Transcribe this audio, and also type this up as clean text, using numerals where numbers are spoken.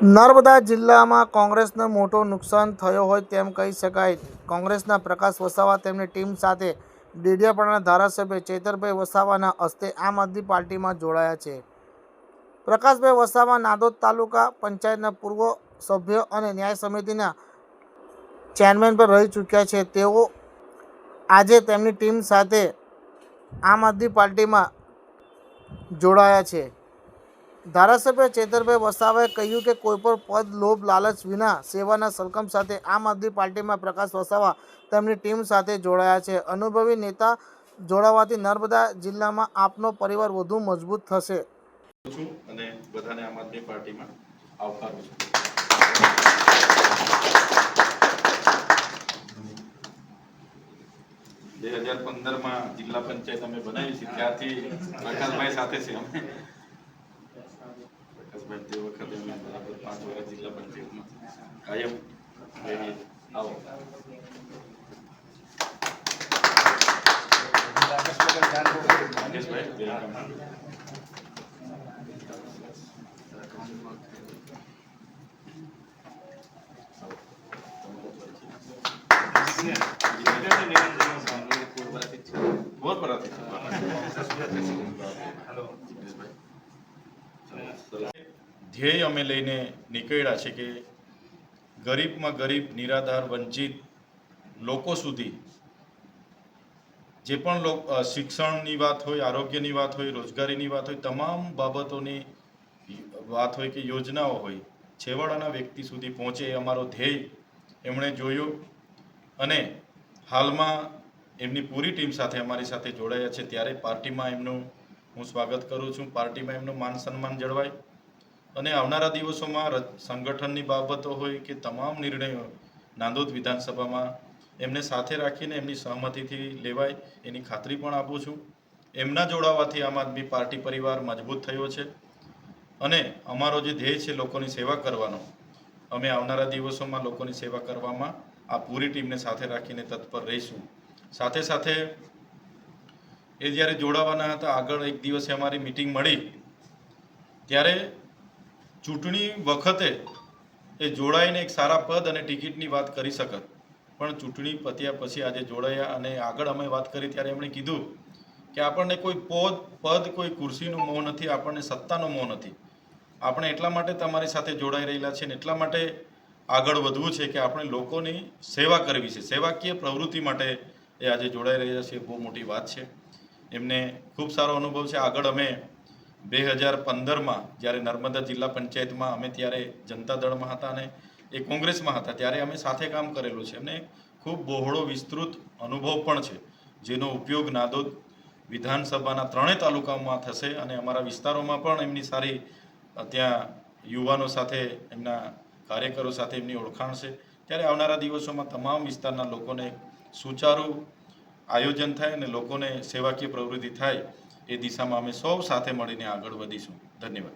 નર્મદા જિલ્લામાં કોંગ્રેસને મોટો નુકસાન થયો હોય તેમ કહી શકાય। કોંગ્રેસના પ્રકાશ વસાવા તેમની ટીમ સાથે ડેડિયાપાડાના ધારાસભ્ય ચેતરભાઈ વસાવાના હસ્તે આમ આદમી પાર્ટીમાં જોડાયા છે। પ્રકાશભાઈ વસાવા નાંદોદ તાલુકા પંચાયતના પૂર્વ સભ્ય અને ન્યાય સમિતિના ચેરમેન પર રહી ચૂક્યા છે। તેઓ આજે તેમની ટીમ સાથે આમ આદમી પાર્ટીમાં જોડાયા છે। ધારાસભ્ય ચેતરભાઈ વસાવાએ કહ્યું કે કોઈપણ પદ લોભ લાલચ વિના સેવાના સંકલ્પ સાથે આમ આદમી પાર્ટીમાં પ્રકાશ વસાવા તેમની ટીમ સાથે જોડાયા છે। અનુભવી નેતા જોડાવાથી નર્મદા જિલ્લામાં આપનો પરિવાર વધુ મજબૂત થશે અને બધાને આમ આદમી પાર્ટીમાં આવકારું છું। 2015 જિલ્લા પંચાયત અમે બનાવી છે, ત્યારથી પ્રકાશભાઈ સાથે છે। અમે પ્રકાશભાઈ તે વખતે અમે બરાબર 5 વર્ષ જિલ્લા પંચાયતમાં કાયમ રહીએ। આવો ધ્યેય અમે લઈને નીકળ્યા છે કે ગરીબમાં ગરીબ નિરાધાર વંચિત લોકો સુધી જે પણ શિક્ષણની વાત હોય, આરોગ્યની વાત હોય, રોજગારીની વાત હોય, તમામ બાબતોની વાત હોય કે યોજનાઓ હોય, છેવાડાના વ્યક્તિ સુધી પહોંચે એ અમારો ધ્યેય એમણે જોયો અને હાલમાં એમની પૂરી ટીમ સાથે અમારી સાથે જોડાયા છે। ત્યારે પાર્ટીમાં એમનું હું સ્વાગત કરું છું। પાર્ટીમાં એમનું માન સન્માન જળવાય અને આવનારા દિવસોમાં સંગઠનની બાબતો હોય કે તમામ નિર્ણયો નાંદોદ વિધાનસભામાં એમને સાથે રાખીને એમની સહમતિથી લેવાય એની ખાતરી પણ આપું છું। એમના જોડાવાથી આમ આદમી પાર્ટી પરિવાર મજબૂત થયો છે અને અમારો જે ધ્યેય છે લોકોની સેવા કરવાનો, અમે આવનારા દિવસોમાં લોકોની સેવા કરવામાં આ પૂરી ટીમને સાથે રાખીને તત્પર રહીશું। સાથે સાથે એ જ્યારે જોડાવાના હતા, આગળ એક દિવસે અમારી મિટિંગ મળી ત્યારે ચૂંટણી વખતે એ જોડાઈને એક સારા પદ અને ટિકિટની વાત કરી શકત, પણ ચૂંટણી પત્યા પછી આજે જોડાયા અને આગળ અમે વાત કરી ત્યારે એમણે કીધું કે આપણને કોઈ પદ કોઈ ખુરશીનો મોહ નથી, આપણને સત્તાનો મોહ નથી। આપણે એટલા માટે તમારી સાથે જોડાઈ રહેલા છે ને એટલા માટે આગળ વધવું છે કે આપણે લોકોની સેવા કરવી છે, સેવાકીય પ્રવૃત્તિ માટે એ આજે જોડાઈ રહ્યા છે। બહુ મોટી વાત છે। એમને ખૂબ સારો અનુભવ છે। આગળ અમે 2015 જ્યારે નર્મદા જિલ્લા પંચાયતમાં અમે ત્યારે જનતા દળમાં હતા અને એ કોંગ્રેસમાં હતા, ત્યારે અમે સાથે કામ કરેલું છે। એમને ખૂબ બહોળો વિસ્તૃત અનુભવ પણ છે, જેનો ઉપયોગ નાંદોદ વિધાનસભાના 3 તાલુકામાં થશે અને અમારા વિસ્તારોમાં પણ એમની સારી ત્યાં યુવાનો સાથે, એમના કાર્યકરો સાથે એમની ઓળખાણ છે। ત્યારે આવનારા દિવસોમાં તમામ વિસ્તારના લોકોને સુચારું આયોજન થાય અને લોકોને સેવાકીય પ્રવૃત્તિ થાય એ દિશામાં અમે સૌ સાથે મળીને આગળ વધીશું। ધન્યવાદ।